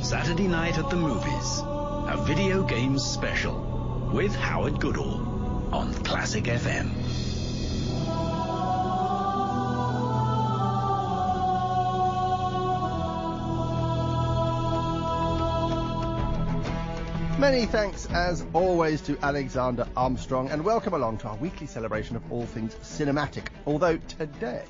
Saturday Night at the Movies, a video games special with Howard Goodall on Classic FM. Many thanks, as always, to Alexander Armstrong, and welcome along to our weekly celebration of all things cinematic. Although today,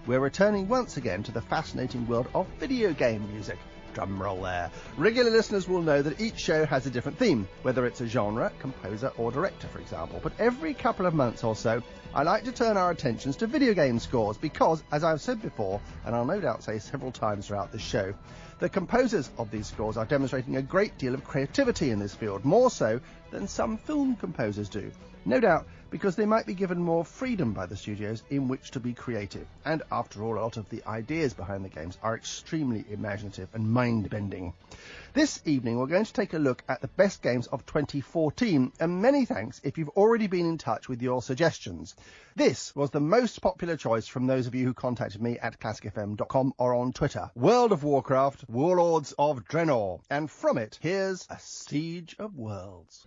we're returning once again to the fascinating world of video game music. Drum roll there. Regular listeners will know that each show has a different theme, whether it's a genre, composer, or director, for example. But every couple of months or so, I like to turn our attentions to video game scores because, as I've said before, and I'll no doubt say several times throughout the show, the composers of these scores are demonstrating a great deal of creativity in this field, more so than some film composers do. No doubt because they might be given more freedom by the studios in which to be creative. And after all, a lot of the ideas behind the games are extremely imaginative and mind-bending. This evening, we're going to take a look at the best games of 2014, and many thanks if you've already been in touch with your suggestions. This was the most popular choice from those of you who contacted me at ClassicFM.com or on Twitter. World of Warcraft, Warlords of Draenor. And from it, here's A Siege of Worlds.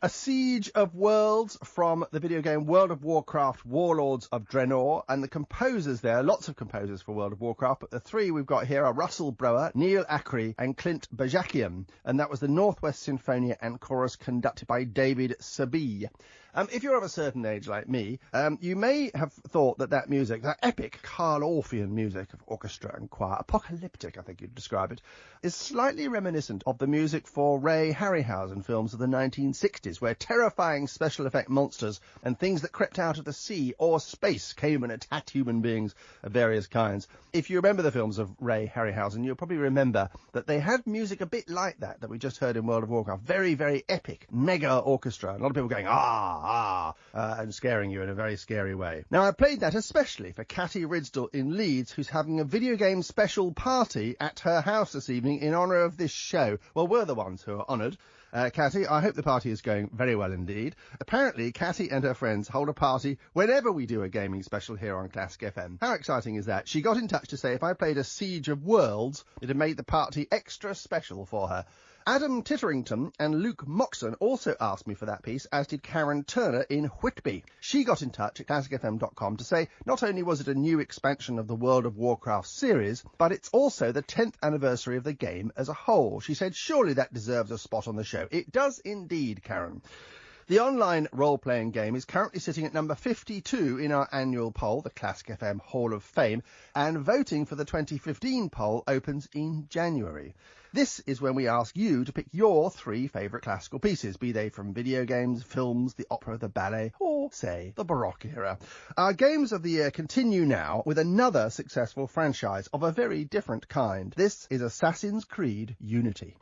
A Siege of Worlds from the video game World of Warcraft Warlords of Draenor, and the composers there, lots of composers for World of Warcraft, but the three we've got here are Russell Brower, Neil Ackery and Clint Bajakian, and that was the Northwest Sinfonia and Chorus conducted by David Sabee. If you're of a certain age like me, you may have thought that music, that epic Carl Orphean music of orchestra and choir, apocalyptic I think you'd describe it, is slightly reminiscent of the music for Ray Harryhausen films of the 1960s, where terrifying special effect monsters and things that crept out of the sea or space came and attacked human beings of various kinds. If you remember the films of Ray Harryhausen, you'll probably remember that they had music a bit like that we just heard in World of Warcraft. Very, very epic, mega orchestra. A lot of people going, and scaring you in a very scary way. Now, I played that especially for Catty Ridsdale in Leeds, who's having a video game special party at her house this evening in honour of this show. Well, we're the ones who are honoured. Catty, I hope the party is going very well indeed. Apparently, Catty and her friends hold a party whenever we do a gaming special here on Classic FM. How exciting is that? She got in touch to say if I played a Siege of Worlds, it'd have made the party extra special for her. Adam Titterington and Luke Moxon also asked me for that piece, as did Karen Turner in Whitby. She got in touch at ClassicFM.com to say not only was it a new expansion of the World of Warcraft series, but it's also the 10th anniversary of the game as a whole. She said surely that deserves a spot on the show. It does indeed, Karen. The online role-playing game is currently sitting at number 52 in our annual poll, the Classic FM Hall of Fame, and voting for the 2015 poll opens in January. This is when we ask you to pick your 3 favourite classical pieces, be they from video games, films, the opera, the ballet, or, say, the Baroque era. Our games of the year continue now with another successful franchise of a very different kind. This is Assassin's Creed Unity.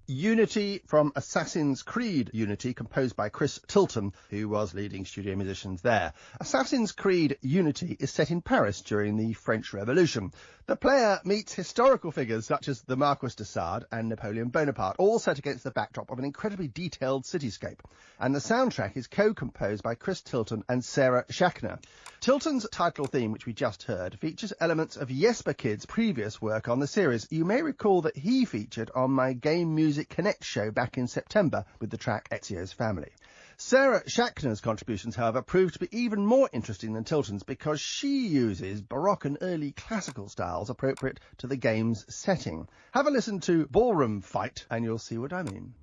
Unity from Assassin's Creed Unity, composed by Chris Tilton, who was leading studio musicians there. Assassin's Creed Unity is set in Paris during the French Revolution. The player meets historical figures such as the Marquis de Sade and Napoleon Bonaparte, all set against the backdrop of an incredibly detailed cityscape. And the soundtrack is co-composed by Chris Tilton and Sarah Schachner. Tilton's title theme, which we just heard, features elements of Jesper Kid's previous work on the series. You may recall that he featured on my Game Music Connect show back in September with the track Ezio's Family. Sarah Schachner's contributions, however, proved to be even more interesting than Tilton's because she uses Baroque and early classical styles appropriate to the game's setting. Have a listen to Ballroom Fight and you'll see what I mean.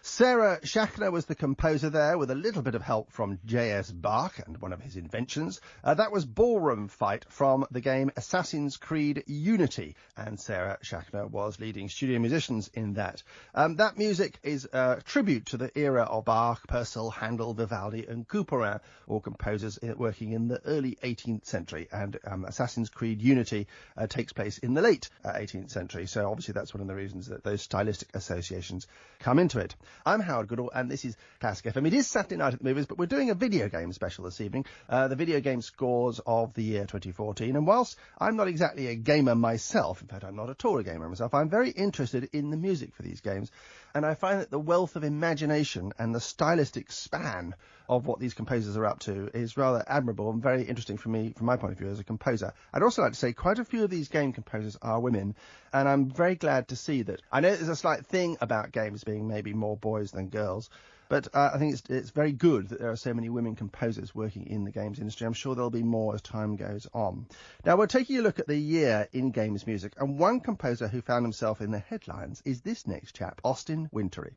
Sarah Schachner was the composer there, with a little bit of help from J.S. Bach and one of his inventions. That was Ballroom Fight from the game Assassin's Creed Unity, and Sarah Schachner was leading studio musicians in that. That music is a tribute to the era of Bach, Purcell, Handel, Vivaldi and Couperin, all composers working in the early 18th century, and Assassin's Creed Unity takes place in the late 18th century, so obviously that's one of the reasons that those stylistic associations come into it. I'm Howard Goodall, and this is Classic FM. It is Saturday night at the movies, but we're doing a video game special this evening, the video game scores of the year 2014. And whilst I'm not exactly a gamer myself, in fact I'm not at all a gamer myself, I'm very interested in the music for these games, and I find that the wealth of imagination and the stylistic span of what these composers are up to is rather admirable and very interesting for me, from my point of view as a composer. I'd also like to say quite a few of these game composers are women, and I'm very glad to see that. I know there's a slight thing about games being maybe more boys than girls, but I think it's very good that there are so many women composers working in the games industry. I'm sure there'll be more as time goes on. Now, we're taking a look at the year in games music, and one composer who found himself in the headlines is this next chap, Austin Wintory.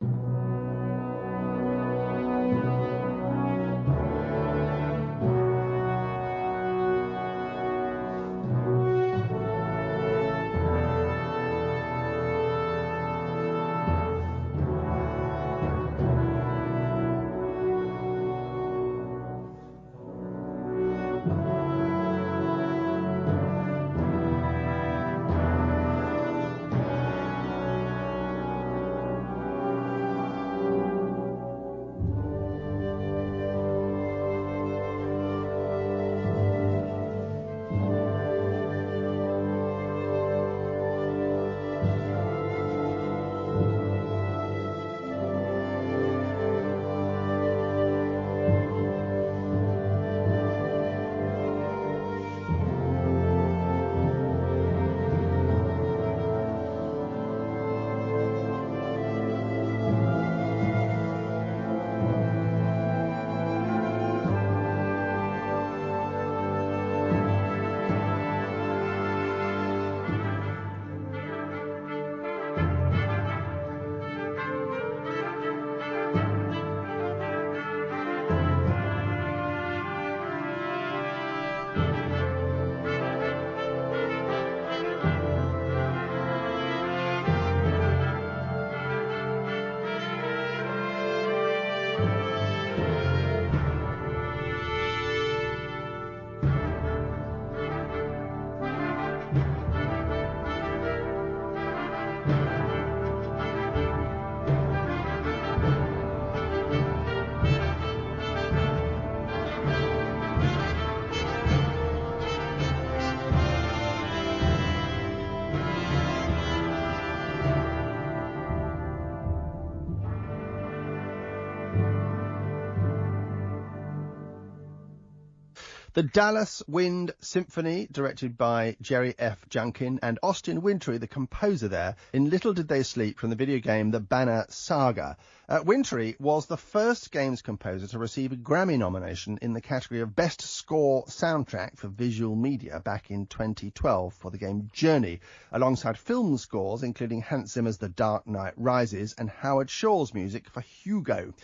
The Dallas Wind Symphony, directed by Jerry F. Junkin, and Austin Wintory, the composer there, in little did they sleep from the video game The Banner Saga. Wintory was the first games composer to receive a Grammy nomination in the category of Best Score Soundtrack for Visual Media back in 2012 for the game Journey, alongside film scores including Hans Zimmer's The Dark Knight Rises and Howard Shaw's music for Hugo.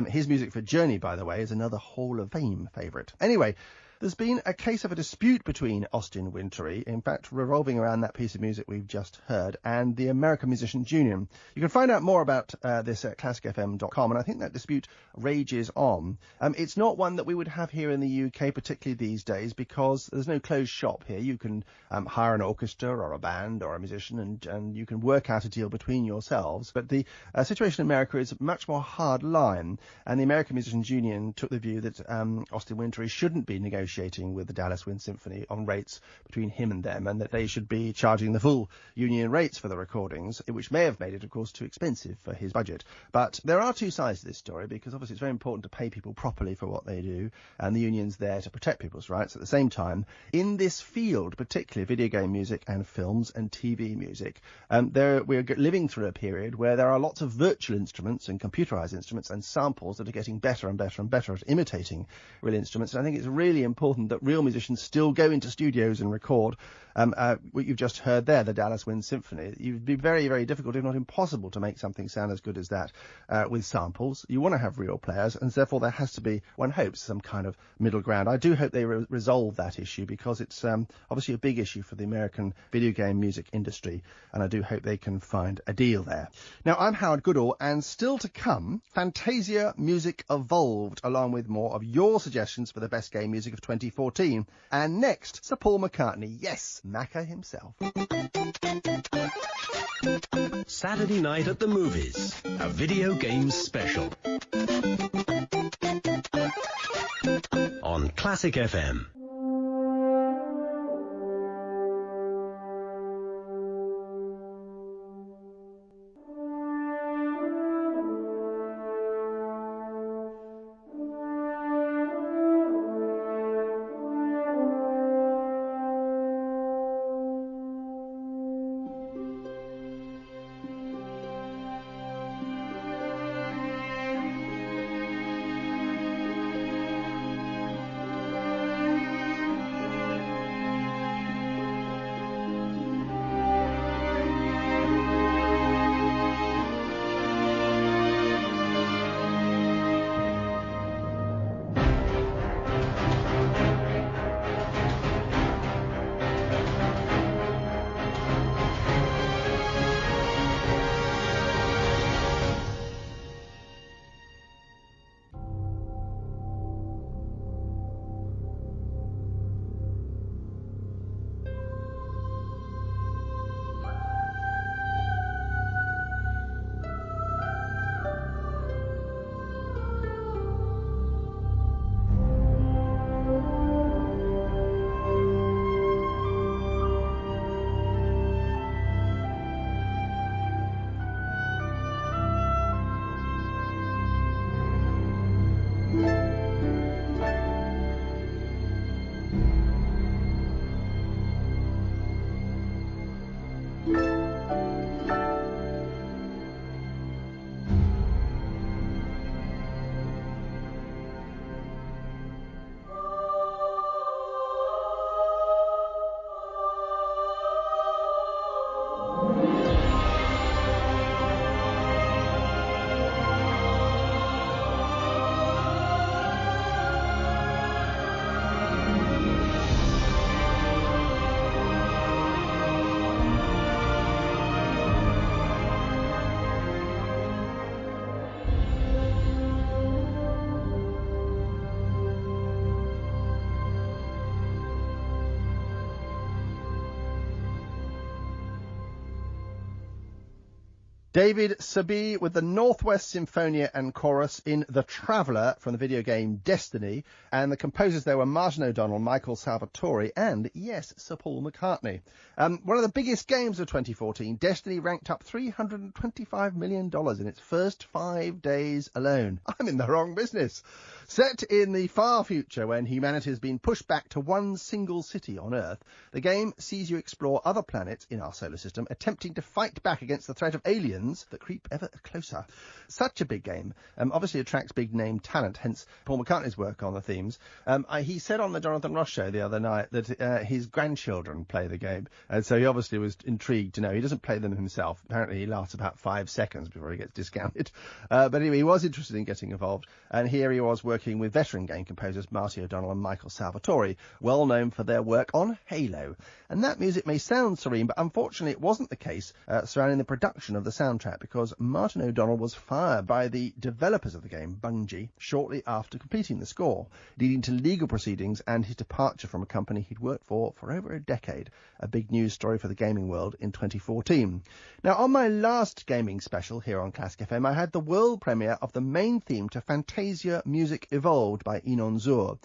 His music for Journey, by the way, is another Hall of Fame favourite. Anyway, there's been a case of a dispute between Austin Wintory, in fact revolving around that piece of music we've just heard, and the American Musicians Union. You can find out more about this at ClassicFM.com, and I think that dispute rages on. It's not one that we would have here in the UK, particularly these days, because there's no closed shop here. You can hire an orchestra or a band or a musician, and you can work out a deal between yourselves. But the situation in America is much more hard line, and the American Musicians Union took the view that Austin Wintory shouldn't be negotiating with the Dallas Wind Symphony on rates between him and them, and that they should be charging the full union rates for the recordings, which may have made it, of course, too expensive for his budget. But there are two sides to this story, because obviously it's very important to pay people properly for what they do, and the union's there to protect people's rights. At the same time, in this field, particularly video game music and films and TV music, we're living through a period where there are lots of virtual instruments and computerized instruments and samples that are getting better and better and better at imitating real instruments. And I think it's really important that real musicians still go into studios and record. What you've just heard there, the Dallas Wind Symphony, it would be very, very difficult, if not impossible, to make something sound as good as that with samples. You want to have real players, and therefore there has to be, one hopes, some kind of middle ground. I do hope they resolve that issue, because it's obviously a big issue for the American video game music industry, and I do hope they can find a deal there. Now, I'm Howard Goodall, and still to come, Fantasia Music Evolved, along with more of your suggestions for the best game music of 2014. And next, Sir Paul McCartney. Yes, Macca himself. Saturday Night at the Movies, a video games special. On Classic FM. David Sabi with the Northwest Symphonia and Chorus in The Traveller from the video game Destiny, and the composers there were Martin O'Donnell, Michael Salvatore, and, yes, Sir Paul McCartney. One of the biggest games of 2014, Destiny ranked up $325 million in its first 5 days alone. I'm in the wrong business. Set in the far future when humanity has been pushed back to one single city on Earth, the game sees you explore other planets in our solar system, attempting to fight back against the threat of aliens that creep ever closer. Such a big game obviously attracts big name talent, hence Paul McCartney's work on the themes. He said on the Jonathan Ross show the other night that his grandchildren play the game, and so he obviously was intrigued to know. He doesn't play them himself. Apparently he lasts about 5 seconds before he gets discounted. But anyway, he was interested in getting involved, and here he was working with veteran game composers Marty O'Donnell and Michael Salvatore, well known for their work on Halo. And that music may sound serene, but unfortunately it wasn't the case surrounding the production of the soundtrack, because Martin O'Donnell was fired by the developers of the game, Bungie, shortly after completing the score, leading to legal proceedings and his departure from a company he'd worked for over a decade. A big news story for the gaming world in 2014. Now, on my last gaming special here on Classic FM, I had the world premiere of the main theme to Fantasia Music Evolved by Inon Zur.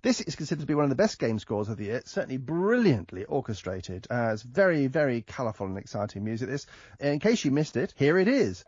This is considered to be one of the best game scores of the year. It's certainly brilliantly orchestrated. It's very, very colourful and exciting music. This, in case you missed it, here it is.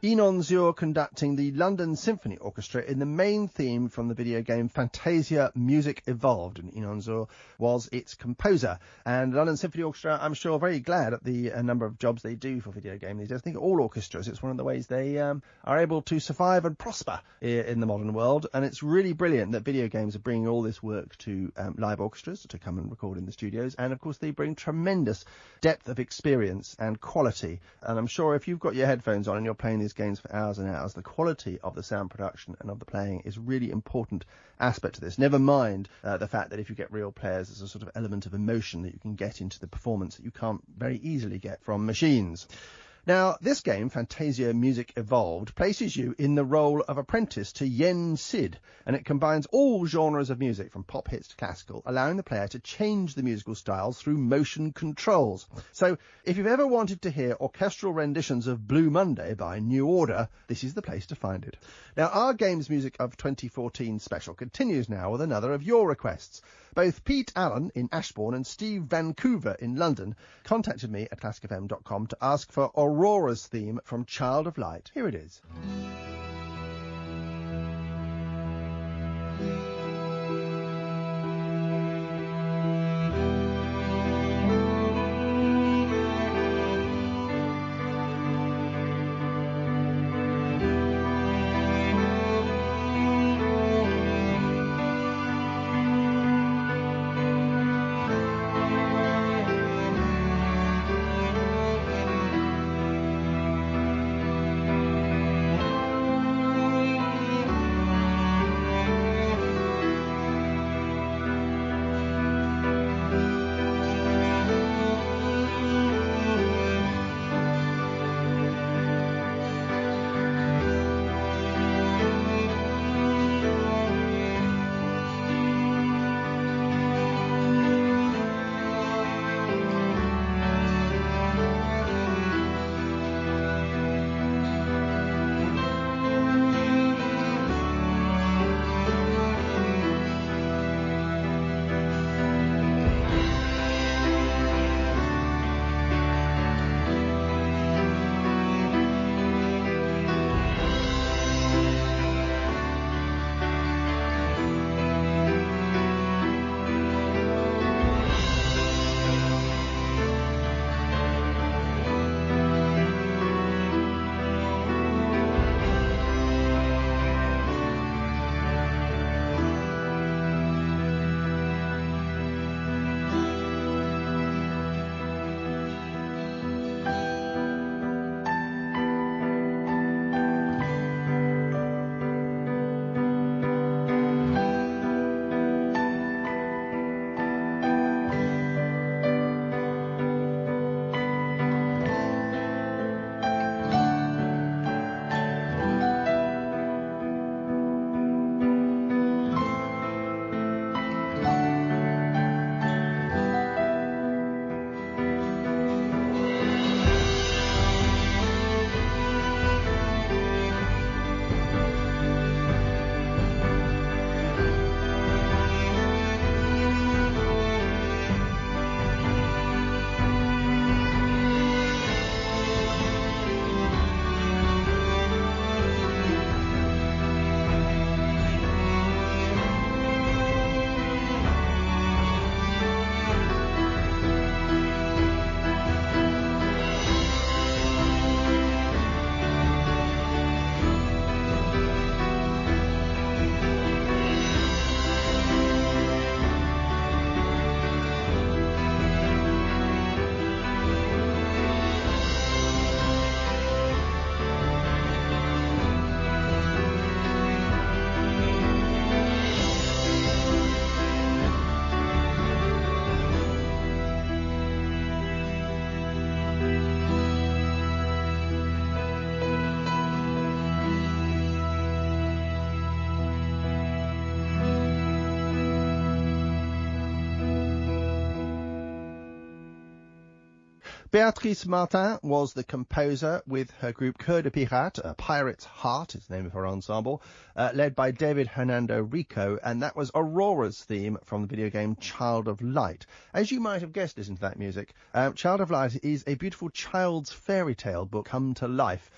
Enon Zur conducting the London Symphony Orchestra in the main theme from the video game Fantasia Music Evolved, and Enon Zur was its composer. And the London Symphony Orchestra, I'm sure, very glad at the number of jobs they do for video game these days. I think all orchestras, it's one of the ways they are able to survive and prosper in the modern world, and it's really brilliant that video games are bringing all this work to live orchestras to come and record in the studios, and of course they bring tremendous depth of experience and quality. And I'm sure if you've got your headphones on and you're playing these games for hours and hours, the quality of the sound production and of the playing is a really important aspect to this. Never mind the fact that if you get real players, there's a sort of element of emotion that you can get into the performance that you can't very easily get from machines. Now, this game, Fantasia Music Evolved, places you in the role of apprentice to Yen Sid, and it combines all genres of music, from pop hits to classical, allowing the player to change the musical styles through motion controls. So, if you've ever wanted to hear orchestral renditions of Blue Monday by New Order, this is the place to find it. Now, our Games Music of 2014 special continues now with another of your requests. Both Pete Allen in Ashbourne and Steve Vancouver in London contacted me at ClassicFM.com to ask for Aurora's theme from Child of Light. Here it is. Béatrice Martin was the composer with her group Cœur de Pirate, a Pirate's Heart is the name of her ensemble, led by David Hernando Rico, and that was Aurora's theme from the video game Child of Light. As you might have guessed, listening to that music, Child of Light is a beautiful child's fairy tale book come to life,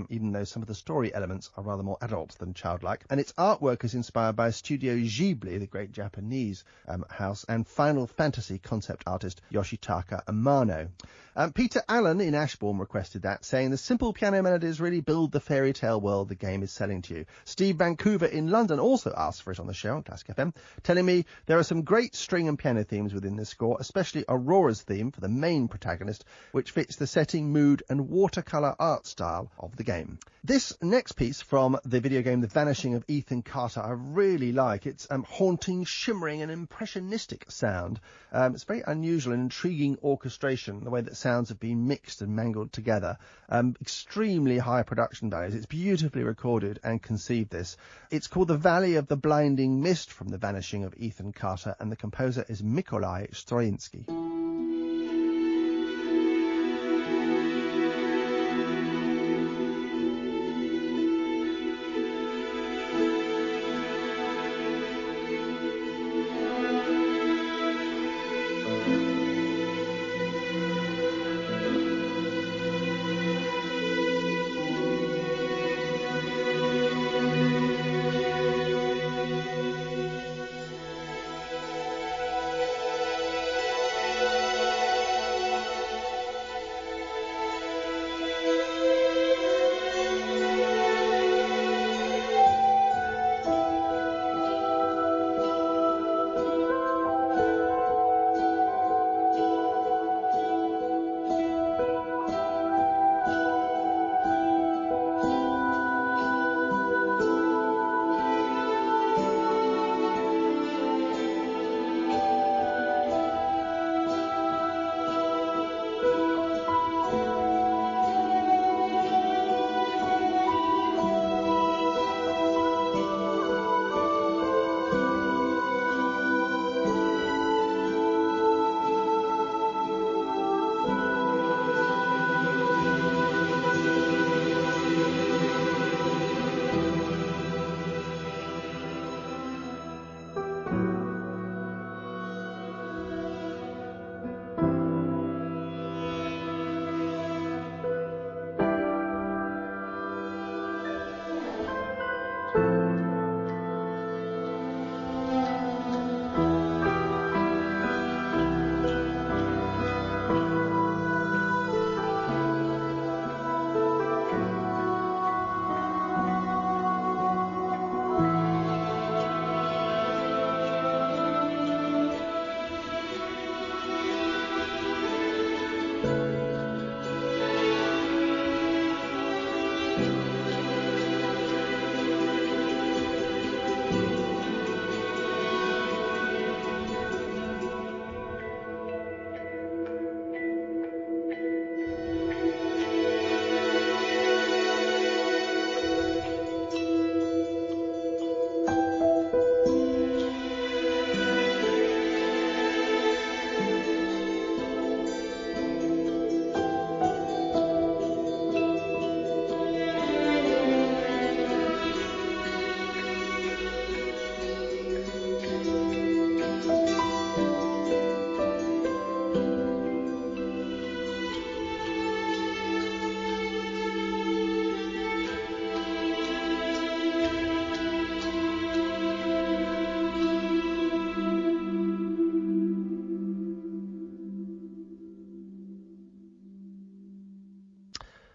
even though some of the story elements are rather more adult than childlike. And its artwork is inspired by Studio Ghibli, the great Japanese house, and Final Fantasy concept artist Yoshitaka Amano. Peter Allen in Ashbourne requested that, saying the simple piano melodies really build the fairy tale world the game is selling to you. Steve Vancouver in London also asked for it on the show on Classic FM, telling me there are some great string and piano themes within this score, especially Aurora's theme for the main protagonist, which fits the setting, mood and watercolour art style of the game. This next piece from the video game The Vanishing of Ethan Carter I really like. It's haunting, shimmering and impressionistic sound. It's very unusual and intriguing orchestration, the way that sounds have been mixed and mangled together. Extremely high production values. It's beautifully recorded and conceived this. It's called The Valley of the Blinding Mist from The Vanishing of Ethan Carter, and the composer is Mykolai Stroinsky.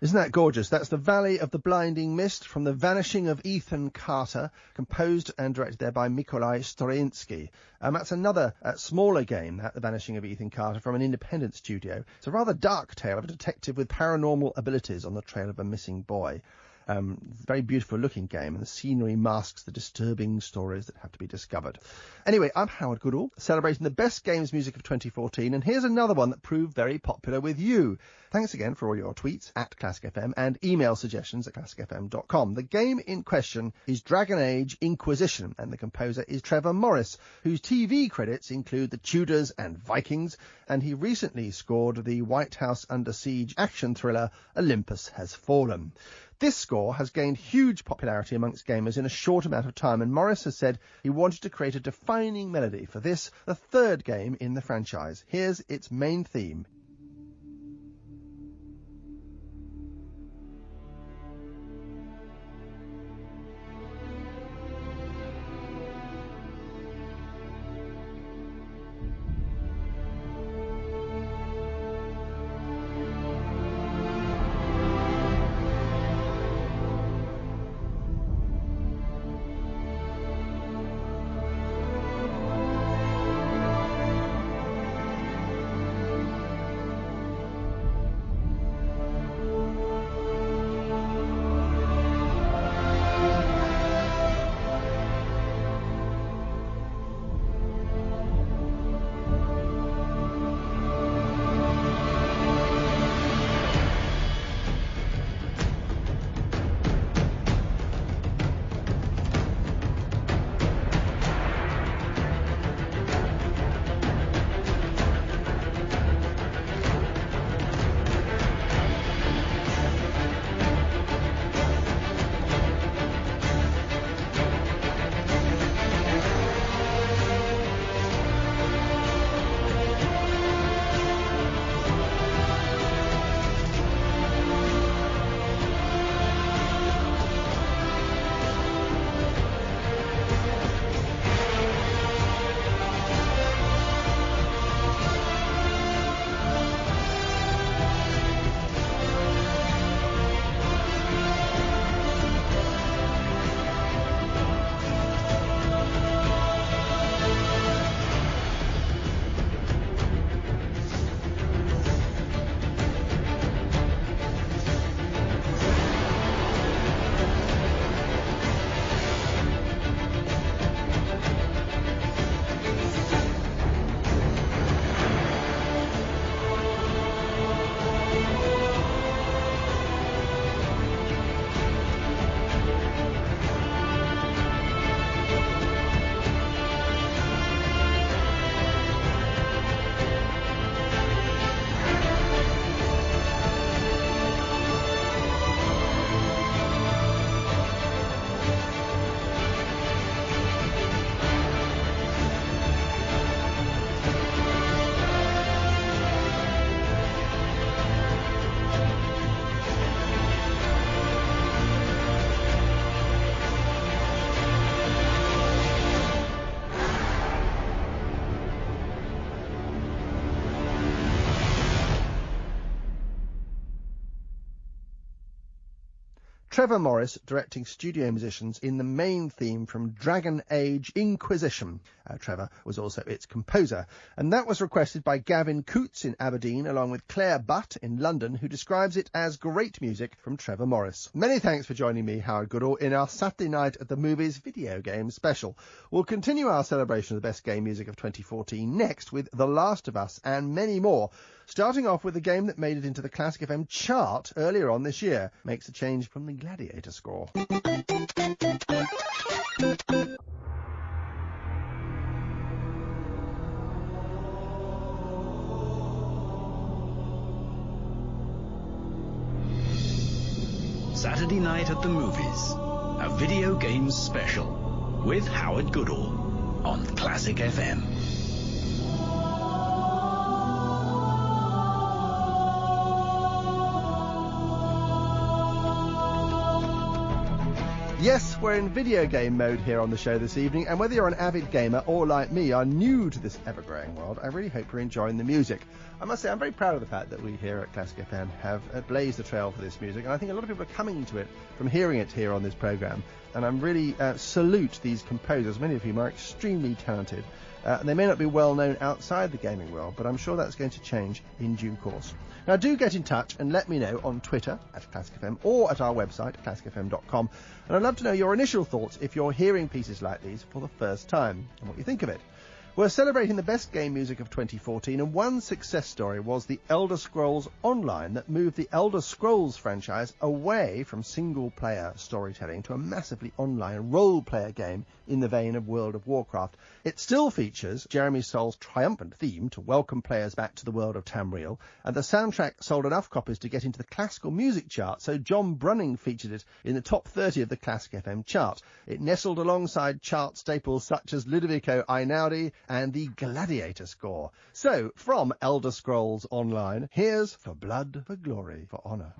Isn't that gorgeous? That's The Valley of the Blinding Mist from The Vanishing of Ethan Carter, composed and directed there by Mykolai Stroinsky. That's another smaller game, The Vanishing of Ethan Carter, from an independent studio. It's a rather dark tale of a detective with paranormal abilities on the trail of a missing boy. Very beautiful looking game, and the scenery masks the disturbing stories that have to be discovered. Anyway, I'm Howard Goodall, celebrating the best games music of 2014, and here's another one that proved very popular with you. Thanks again for all your tweets at ClassicFM and email suggestions at classicfm.com. The game in question is Dragon Age Inquisition, and the composer is Trevor Morris, whose TV credits include The Tudors and Vikings, and he recently scored the White House Under Siege action thriller Olympus Has Fallen. This score has gained huge popularity amongst gamers in a short amount of time, and Morris has said he wanted to create a defining melody for this, the third game in the franchise. Here's its main theme. Trevor Morris directing studio musicians in the main theme from Dragon Age Inquisition. Trevor was also its composer, and that was requested by Gavin Coots in Aberdeen, along with Claire Butt in London, who describes it as great music from Trevor Morris. Many thanks for joining me, Howard Goodall, in our Saturday Night at the Movies video game special. We'll continue our celebration of the best game music of 2014 next with The Last of Us and many more, starting off with a game that made it into the Classic FM chart earlier on this year. Makes a change from the Gladiator score. Saturday Night at the Movies, a video games special with Howard Goodall on Classic FM. Yes, we're in video game mode here on the show this evening, and whether you're an avid gamer or, like me, are new to this ever-growing world, I really hope you're enjoying the music. I must say, I'm very proud of the fact that we here at Classic FM have blazed the trail for this music, and I think a lot of people are coming to it from hearing it here on this programme, and I'm really salute these composers, many of whom are extremely talented, They may not be well known outside the gaming world, but I'm sure that's going to change in due course. Now do get in touch and let me know on Twitter at ClassicFM or at our website, classicfm.com. And I'd love to know your initial thoughts if you're hearing pieces like these for the first time and what you think of it. We're celebrating the best game music of 2014, and one success story was The Elder Scrolls Online that moved the Elder Scrolls franchise away from single-player storytelling to a massively online role-player game in the vein of World of Warcraft. It still features Jeremy Soul's triumphant theme to welcome players back to the world of Tamriel, and the soundtrack sold enough copies to get into the classical music chart, so John Brunning featured it in the top 30 of the Classic FM chart. It nestled alongside chart staples such as Ludovico Einaudi and the Gladiator score. So, from Elder Scrolls Online, here's For Blood, for Glory, for Honor.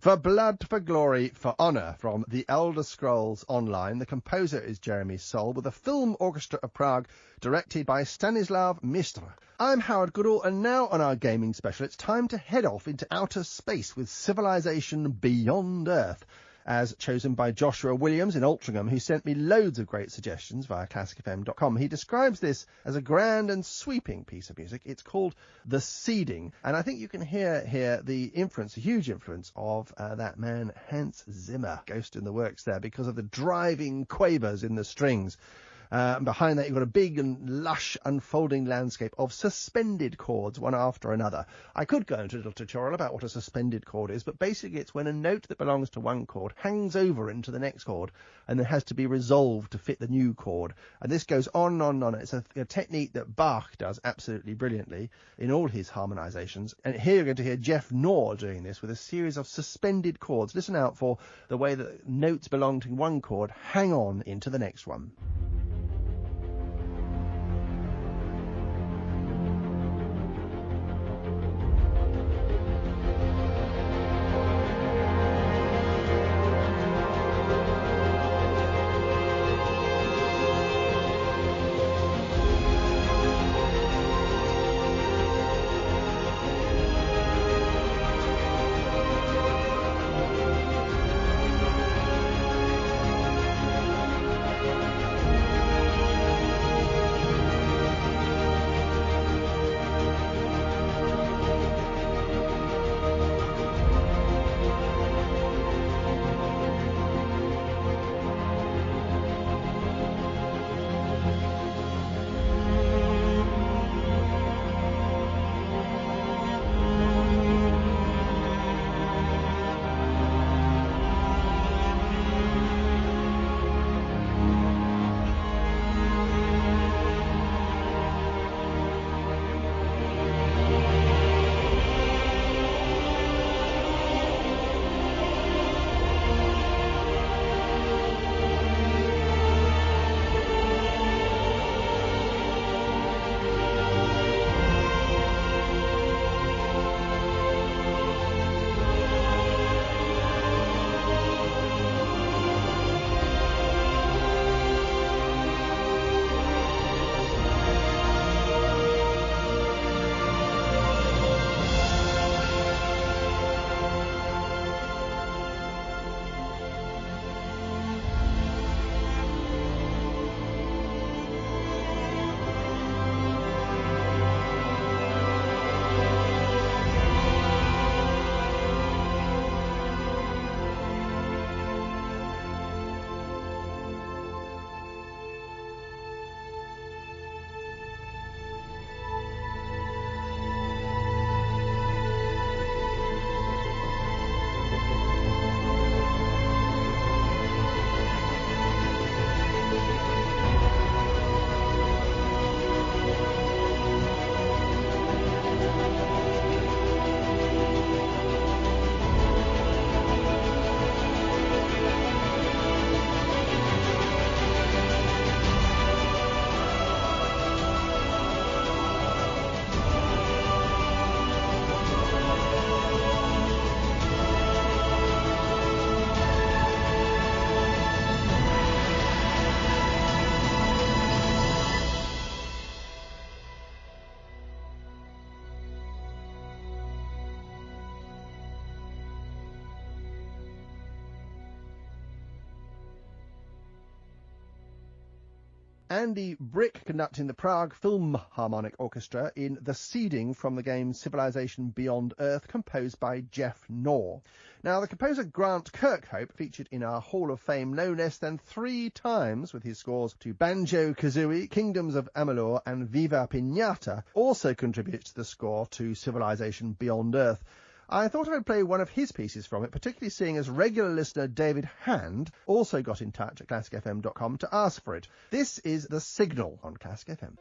For blood, for glory, for honour from The Elder Scrolls Online. The composer is Jeremy Soule, with the Film Orchestra of Prague, directed by Stanislav Mistr. I'm Howard Goodall, and now on our gaming special, it's time to head off into outer space with Civilization Beyond Earth, as chosen by Joshua Williams in Altrincham, who sent me loads of great suggestions via ClassicFM.com. He describes this as a grand and sweeping piece of music. It's called The Seeding, and I think you can hear here the influence, a huge influence of that man Hans Zimmer, Ghost in the Works there, because of the driving quavers in the strings. And behind that, you've got a big and lush unfolding landscape of suspended chords, one after another. I could go into a little tutorial about what a suspended chord is, but basically it's when a note that belongs to one chord hangs over into the next chord and then has to be resolved to fit the new chord. And this goes on and on and on. It's a technique that Bach does absolutely brilliantly in all his harmonizations. And here you're going to hear Jeff Knorr doing this with a series of suspended chords. Listen out for the way that notes belong to one chord hang on into the next one. Andy Brick conducting the Prague Philharmonic Orchestra in The Seeding from the game Civilization Beyond Earth, composed by Jeff Knorr. Now, the composer Grant Kirkhope, featured in our Hall of Fame no less than 3 times with his scores to Banjo-Kazooie, Kingdoms of Amalur and Viva Pinata, also contributes to the score to Civilization Beyond Earth. I thought I'd play one of his pieces from it, particularly seeing as regular listener David Hand also got in touch at ClassicFM.com to ask for it. This is The Signal on Classic FM.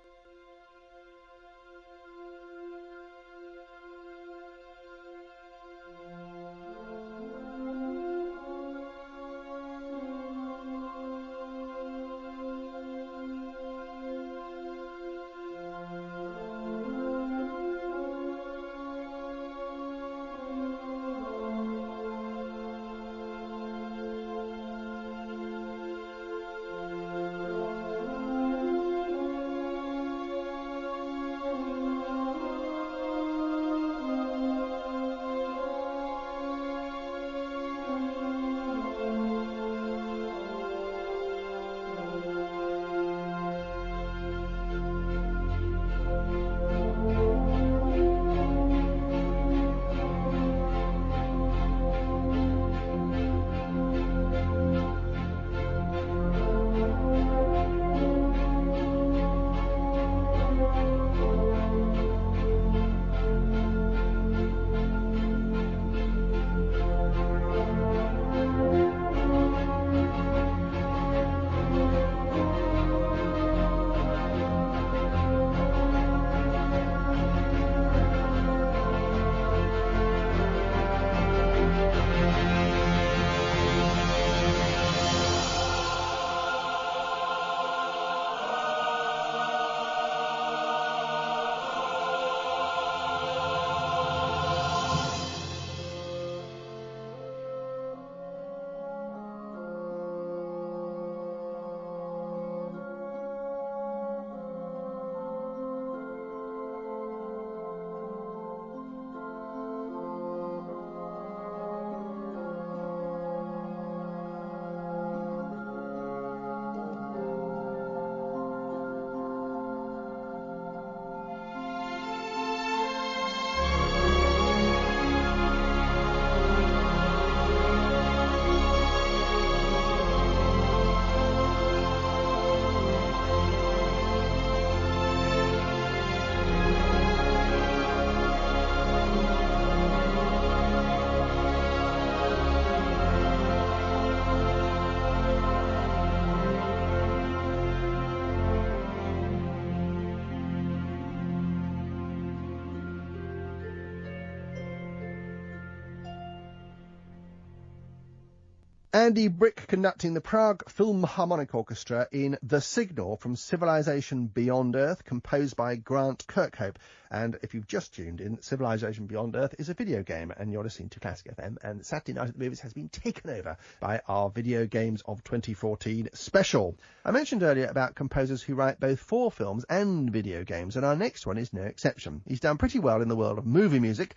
Andy Brick conducting the Prague Philharmonic Orchestra in The Signal from Civilization Beyond Earth, composed by Grant Kirkhope. And if you've just tuned in, Civilization Beyond Earth is a video game, and you're listening to Classic FM, and Saturday Night at the Movies has been taken over by our Video Games of 2014 special. I mentioned earlier about composers who write both for films and video games, and our next one is no exception. He's done pretty well in the world of movie music,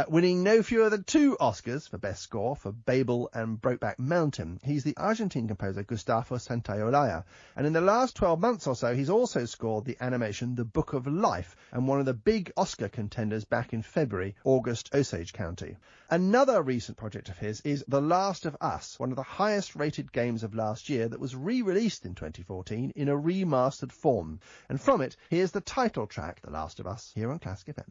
winning no fewer than 2 Oscars for Best Score for Babel and Brokeback Mountain. He's the Argentine composer Gustavo Santaolalla, and in the last 12 months or so he's also scored the animation The Book of Life and one of the big Oscar contenders back in February, August Osage County. Another recent project of his is The Last of Us, one of the highest rated games of last year that was re-released in 2014 in a remastered form. And from it, here's the title track, The Last of Us, here on Classic FM.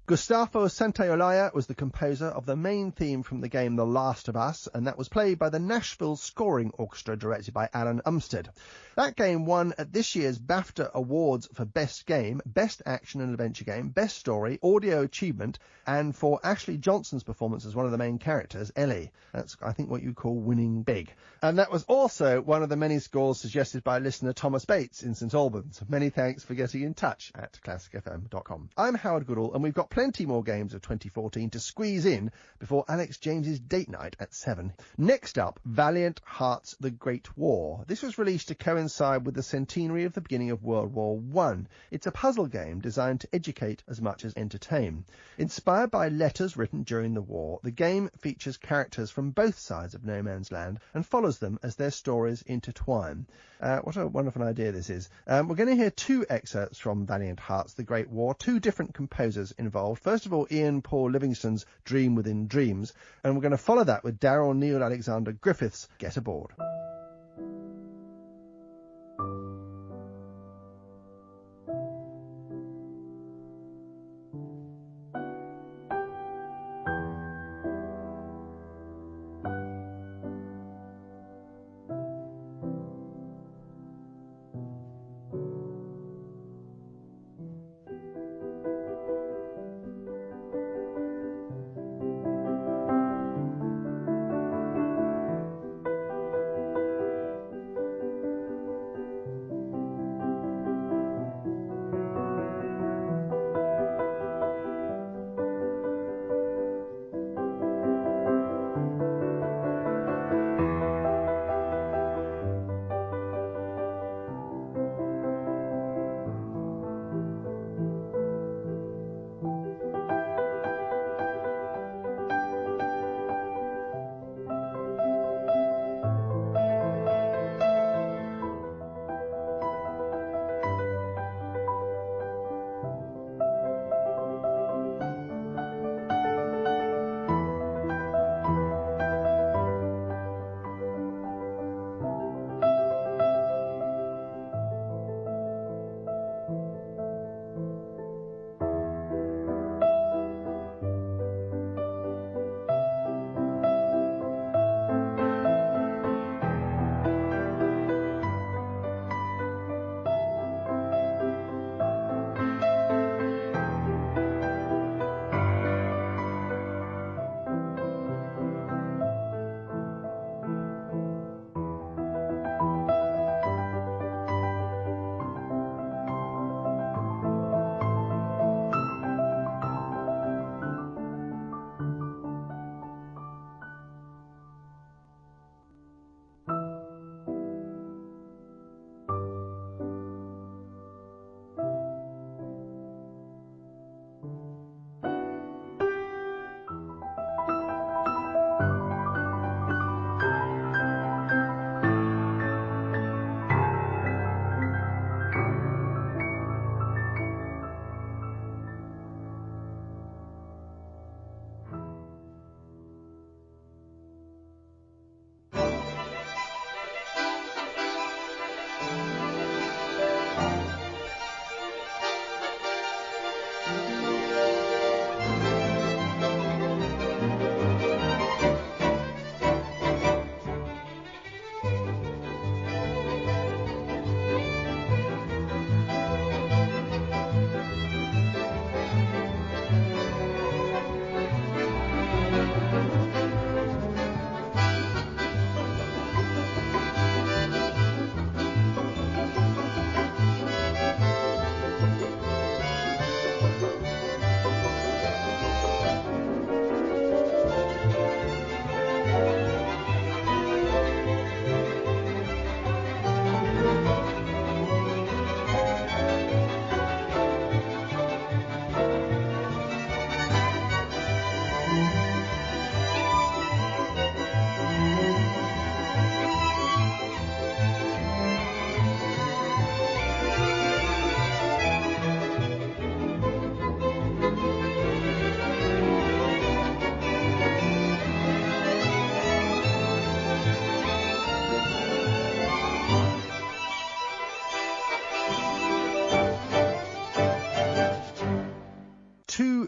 Gustavo Santaolalla was the composer of the main theme from the game The Last of Us, and that was played by the Nashville Scoring Orchestra directed by Alan Umstead. That game won at this year's BAFTA Awards for Best Game, Best Action and Adventure Game, Best Story, Audio Achievement, and for Ashley Johnson's performance as one of the main characters, Ellie. That's, I think, what you call winning big. And that was also one of the many scores suggested by listener Thomas Bates in St Albans. Many thanks for getting in touch at ClassicFM.com. I'm Howard Goodall, and we've got plenty more games of 2014 to squeeze in before Alex James's date night at 7. Next up, Valiant Hearts: The Great War. This was released to coincide with the centenary of the beginning of World War I. It's a puzzle game designed to educate as much as entertain. Inspired by letters written during the war, the game features characters from both sides of no man's land and follows them as their stories intertwine. What a wonderful idea this is. We're going to hear two excerpts from Valiant Hearts: The Great War, two different composers involved involved. First of all, Ian Paul Livingstone's Dream Within Dreams, and we're going to follow that with Daryl Neil Alexander Griffith's Get Aboard.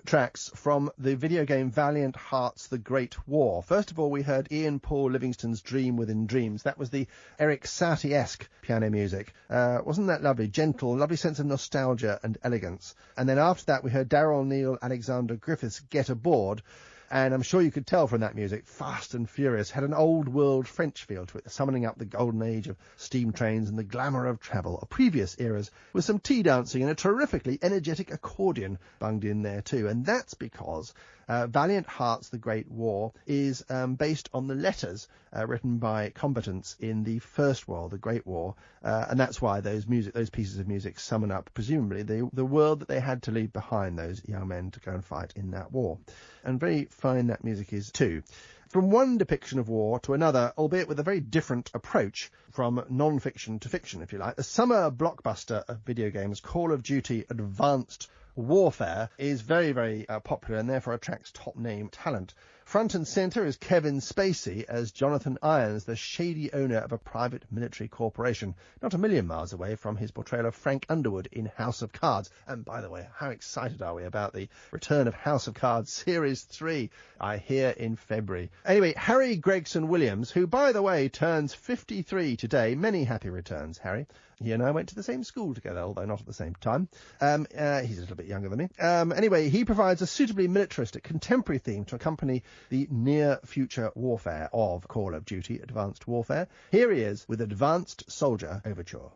Tracks from the video game Valiant Hearts: The Great War. First of all, we heard Ian Paul Livingstone's Dream Within Dreams. That was the Eric Satie-esque piano music. Wasn't that lovely? Gentle, lovely sense of nostalgia and elegance. And then after that, we heard Daryl Neil Alexander Griffith's Get Aboard. And I'm sure you could tell from that music, fast and furious, had an old world French feel to it, summoning up the golden age of steam trains and the glamour of travel, or previous eras, with some tea dancing and a terrifically energetic accordion bunged in there too. And that's because Valiant Hearts: The Great War is based on the letters written by combatants in the First War, the Great War, and that's why those pieces of music summon up, presumably, the world that they had to leave behind, those young men, to go and fight in that war. And very fine that music is too. From one depiction of war to another, albeit with a very different approach from non-fiction to fiction, if you like, the summer blockbuster of video games, Call of Duty Advanced Warfare is very, very popular and therefore attracts top-name talent. Front and centre is Kevin Spacey as Jonathan Irons, the shady owner of a private military corporation, not a million miles away from his portrayal of Frank Underwood in House of Cards. And by the way, how excited are we about the return of House of Cards Series 3, I hear, in February. Anyway, Harry Gregson Williams, who, by the way, turns 53 today. Many happy returns, Harry. He and I went to the same school together, although not at the same time. He's a little bit younger than me. Anyway, he provides a suitably militaristic contemporary theme to accompany the near-future warfare of Call of Duty Advanced Warfare. Here he is with Advanced Soldier Overture.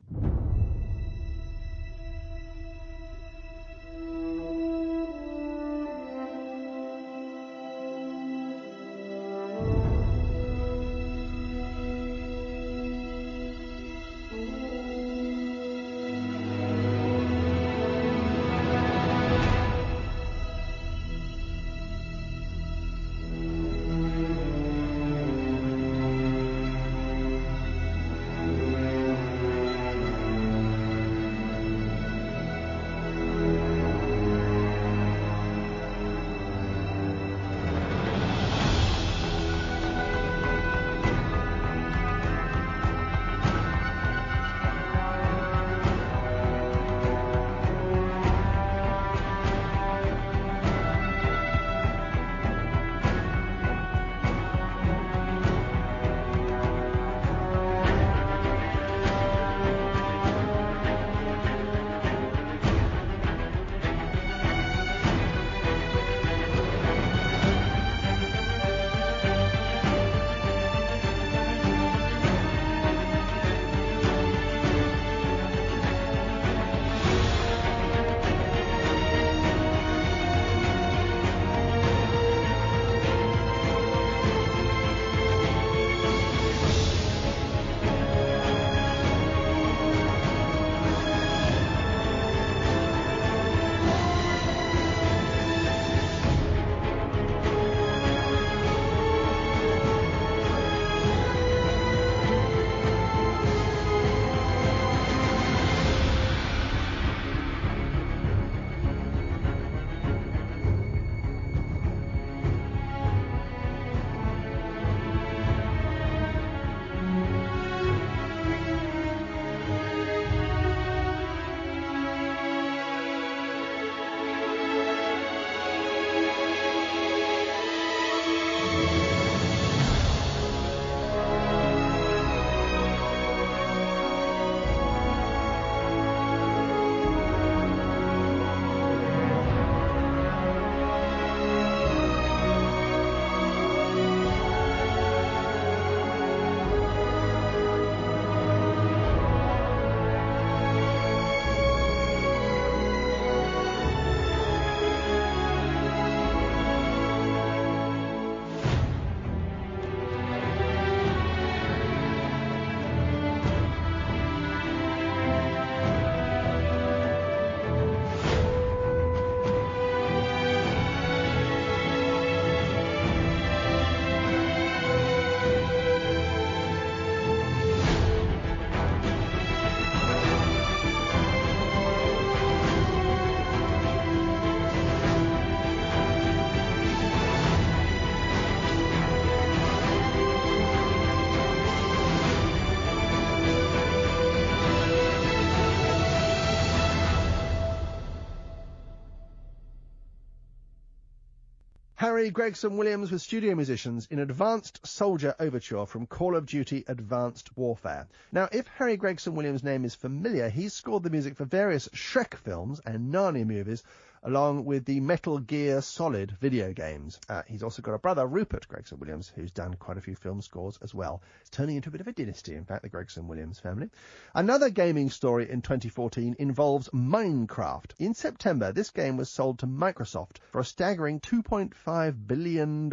Harry Gregson Williams with studio musicians in Advanced Soldier Overture from Call of Duty Advanced Warfare. Now, if Harry Gregson Williams' name is familiar, he's scored the music for various Shrek films and Narnia movies, along with the Metal Gear Solid video games. He's also got a brother, Rupert Gregson Williams, who's done quite a few film scores as well. It's turning into a bit of a dynasty, in fact, the Gregson Williams family. Another gaming story in 2014 involves Minecraft. In September, this game was sold to Microsoft for a staggering $2.5 billion.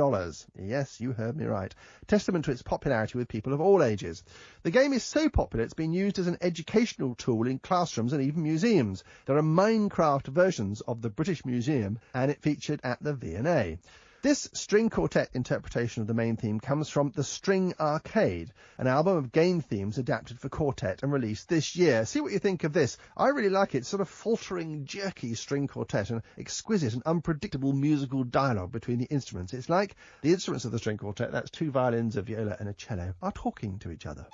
Yes, you heard me right. Testament to its popularity with people of all ages. The game is so popular it's been used as an educational tool in classrooms and even museums. There are Minecraft versions of the British Museum, and it featured at the V&A. This string quartet interpretation of the main theme comes from The String Arcade, an album of game themes adapted for quartet and released this year. See what you think of this. I really like it. It's sort of faltering, jerky string quartet and exquisite and unpredictable musical dialogue between the instruments. It's like the instruments of the string quartet, that's two violins, a viola and a cello, are talking to each other.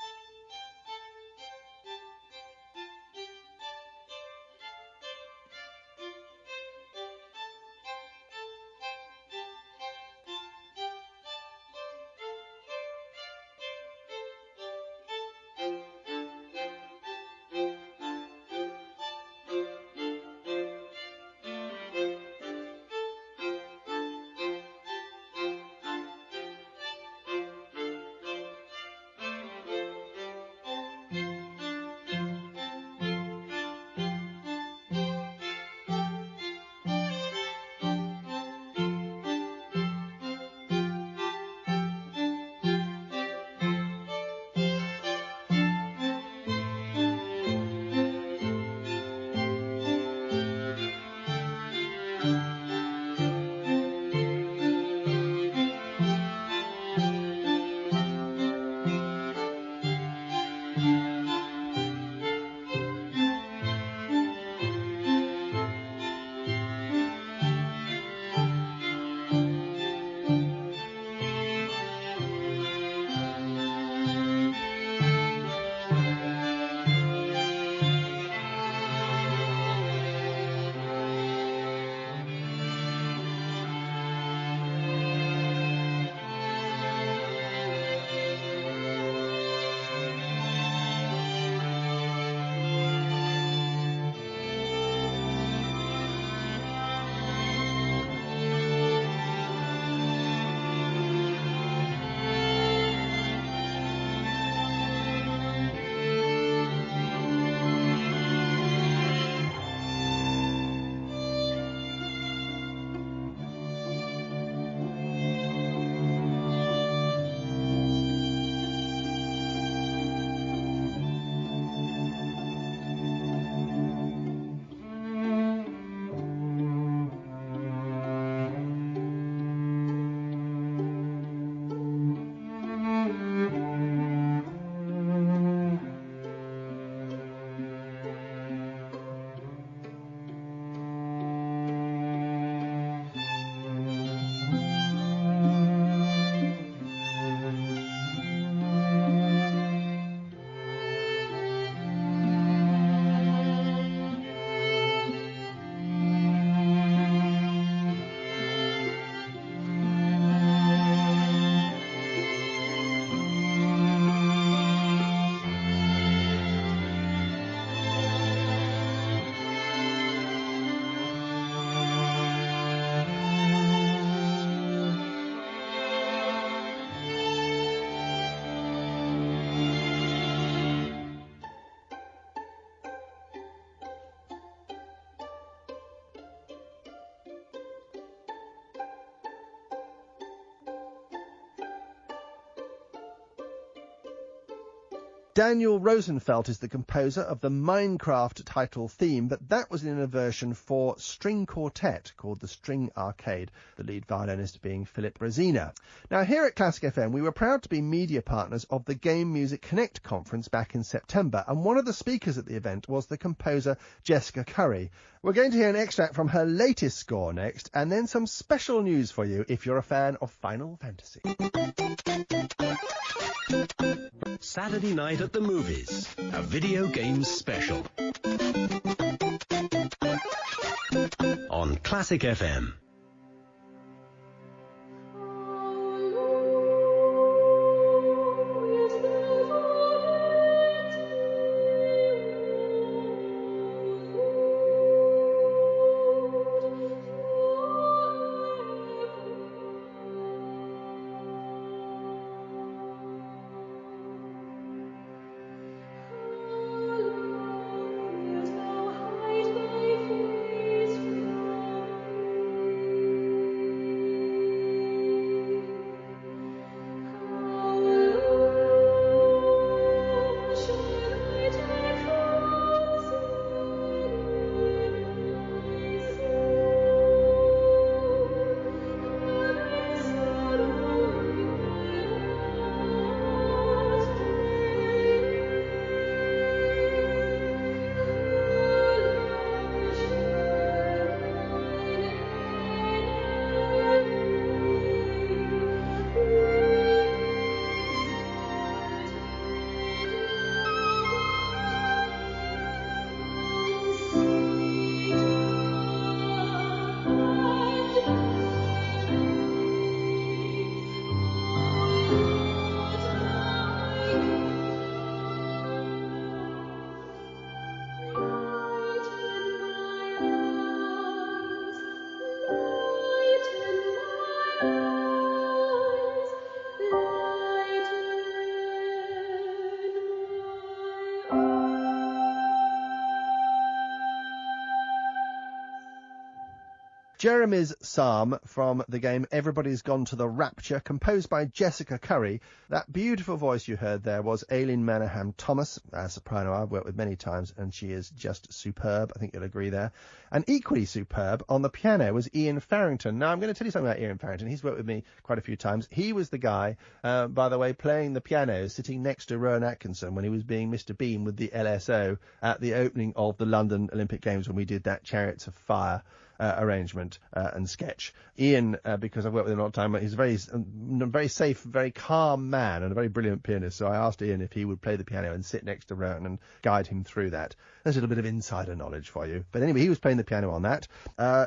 Daniel Rosenfeld is the composer of the Minecraft title theme, but that was in a version for string quartet called the String Arcade, the lead violinist being Philip Rosina. Now, here at Classic FM, we were proud to be media partners of the Game Music Connect conference back in September, and one of the speakers at the event was the composer Jessica Curry. We're going to hear an extract from her latest score next, and then some special news for you if you're a fan of Final Fantasy. Saturday Night at the Movies, a video games special. On Classic FM. Jeremy's Psalm from the game Everybody's Gone to the Rapture, composed by Jessica Curry. That beautiful voice you heard there was Aileen Manahan-Thomas, a soprano I've worked with many times, and she is just superb. I think you'll agree there. And equally superb on the piano was Ian Farrington. Now, I'm going to tell you something about Ian Farrington. He's worked with me quite a few times. He was the guy, by the way, playing the piano, sitting next to Rowan Atkinson when he was being Mr. Bean with the LSO at the opening of the London Olympic Games when we did that Chariots of Fire arrangement and sketch. Ian, because I've worked with him a lot of time, he's a very safe, very calm man and a very brilliant pianist. So I asked Ian if he would play the piano and sit next to Rowan and guide him through that. There's a little bit of insider knowledge for you. But anyway, he was playing the piano on that.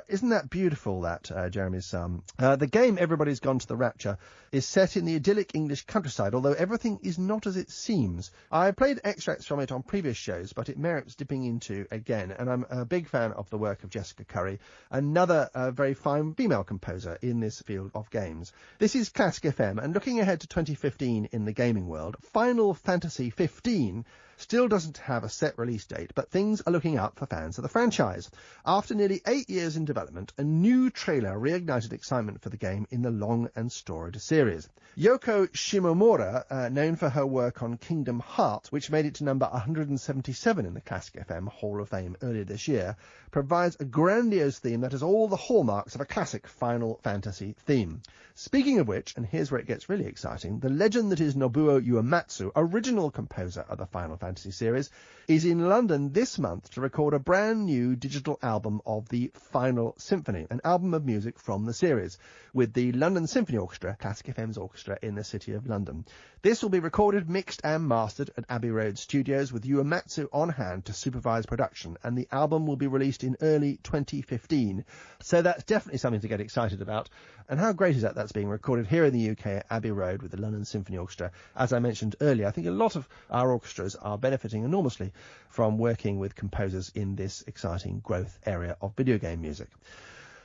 Isn't that beautiful, that Jeremy's Psalm? The game Everybody's Gone to the Rapture is set in the idyllic English countryside, although everything is not as it seems. I played extracts from it on previous shows, but it merits dipping into again, and I'm a big fan of the work of Jessica Curry, another very fine female composer in this field of games. This is Classic FM, and looking ahead to 2015 in the gaming world, Final Fantasy 15 still doesn't have a set release date, but things are looking up for fans of the franchise. After nearly 8 years in development, a new trailer reignited excitement for the game in the long and storied series. Yoko Shimomura, known for her work on Kingdom Hearts, which made it to number 177 in the Classic FM Hall of Fame earlier this year, provides a grandiose theme that has all the hallmarks of a classic Final Fantasy theme. Speaking of which, and here's where it gets really exciting, the legend that is Nobuo Uematsu, original composer of the Final Fantasy series, is in London this month to record a brand new digital album of the Final Symphony, an album of music from the series, with the London Symphony Orchestra, Classic FM's orchestra, in the City of London. This will be recorded, mixed and mastered at Abbey Road Studios, with Uematsu on hand to supervise production, and the album will be released in early 2015. So that's definitely something to get excited about. And how great is that that's being recorded here in the UK at Abbey Road with the London Symphony Orchestra. As I mentioned earlier, I think a lot of our orchestras are benefiting enormously from working with composers in this exciting growth area of video game music.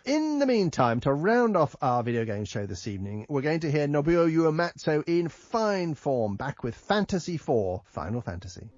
In the meantime, to round off our video game show this evening, we're going to hear Nobuo Uematsu in fine form, back with Fantasy IV, Final Fantasy.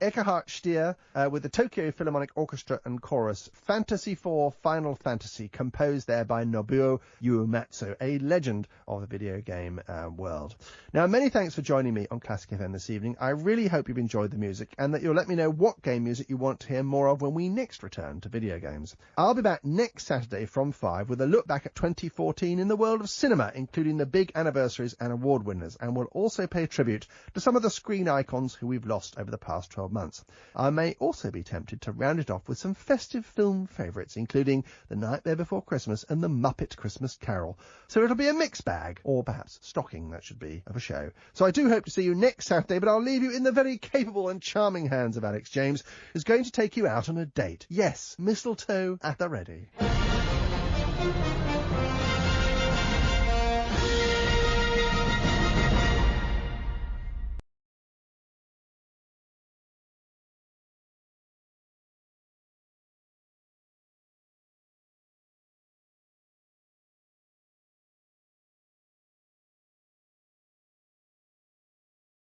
Eckhard Stier with the Tokyo Philharmonic Orchestra and Chorus, Fantasy IV Final Fantasy, composed there by Nobuo Uematsu, a legend of the video game world. Now, many thanks for joining me on Classic FM this evening. I really hope you've enjoyed the music and that you'll let me know what game music you want to hear more of when we next return to video games. I'll be back next Saturday from 5 with a look back at 2014 in the world of cinema, including the big anniversaries and award winners, and we'll also pay tribute to some of the screen icons who we've lost over the past 12 months. I may also be tempted to round it off with some festive film favourites, including The Nightmare Before Christmas and The Muppet Christmas Carol. So it'll be a mixed bag, or perhaps stocking, that should be, of a show. So I do hope to see you next Saturday, but I'll leave you in the very capable and charming hands of Alex James, who's going to take you out on a date. Yes, mistletoe at the ready.